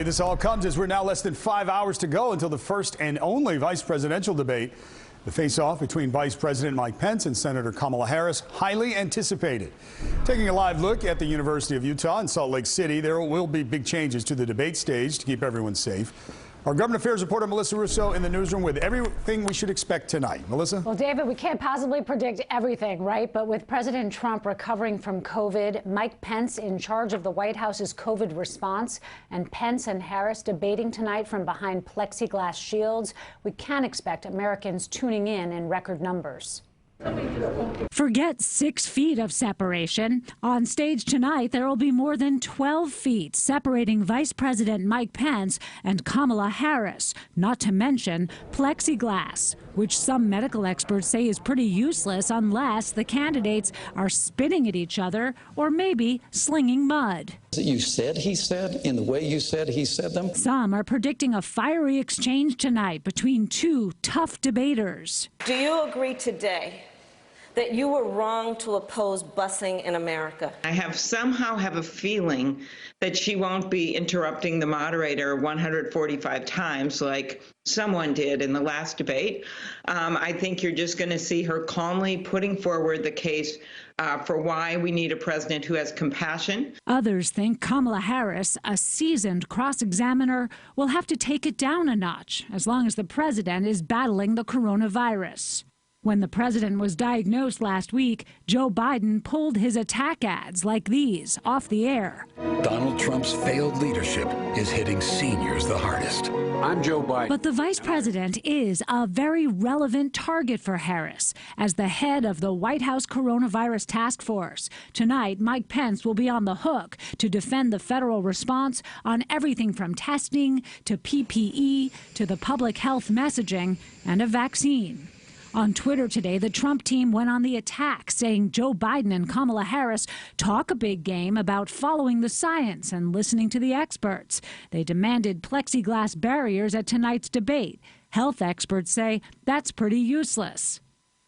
This all comes as we're now less than 5 hours to go until the first and only vice presidential debate. The face-off between Vice President Mike Pence and Senator Kamala Harris, highly anticipated. Taking a live look at the University of Utah in Salt Lake City, there will be big changes to the debate stage to keep everyone safe. Our government affairs reporter Melissa Russo in the newsroom with everything we should expect tonight. Melissa? Well, David, we can't possibly predict everything, right? But with President Trump recovering from COVID, Mike Pence in charge of the White House's COVID response, and Pence and Harris debating tonight from behind plexiglass shields, we can expect Americans tuning in record numbers. Forget 6 feet of separation. On stage tonight, there will be more than 12 feet separating Vice President Mike Pence and Kamala Harris, not to mention plexiglass, which some medical experts say is pretty useless unless the candidates are spitting at each other or maybe slinging mud. You said he said in the way you said he said them. Some are predicting a fiery exchange tonight between two tough debaters. Do you agree today that you were wrong to oppose busing in America? I somehow have a feeling that she won't be interrupting the moderator 145 times like someone did in the last debate. I think you're just going to see her calmly putting forward the case for why we need a president who has compassion. Others think Kamala Harris, a seasoned cross-examiner, will have to take it down a notch as long as the president is battling the coronavirus. When the president was diagnosed last week, Joe Biden pulled his attack ads like these off the air. Donald Trump's failed leadership is hitting seniors the hardest. I'm Joe Biden. But the vice president is a very relevant target for Harris as the head of the White House coronavirus task force. Tonight, Mike Pence will be on the hook to defend the federal response on everything from testing to PPE to the public health messaging and a vaccine. On Twitter today, the Trump team went on the attack, saying Joe Biden and Kamala Harris talk a big game about following the science and listening to the experts. They demanded plexiglass barriers at tonight's debate. Health experts say that's pretty useless.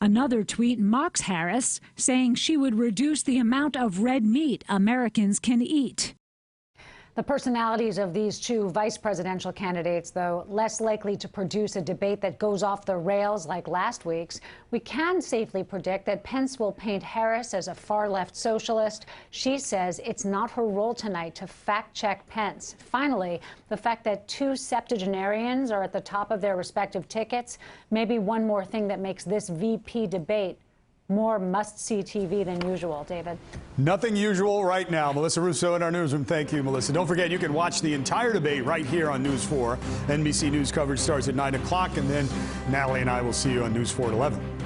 Another tweet mocks Harris, saying she would reduce the amount of red meat Americans can eat. The personalities of these two vice presidential candidates, though, less likely to produce a debate that goes off the rails like last week's. We can safely predict that Pence will paint Harris as a far-left socialist. She says it's not her role tonight to fact-check Pence. Finally, the fact that two septuagenarians are at the top of their respective tickets may be one more thing that makes this VP debate more must-see TV than usual. David? Nothing usual right now. Melissa Russo in our newsroom. Thank you, Melissa. Don't forget, you can watch the entire debate right here on News 4. NBC News coverage starts at 9 o'clock, and then Natalie and I will see you on News 4 at 11.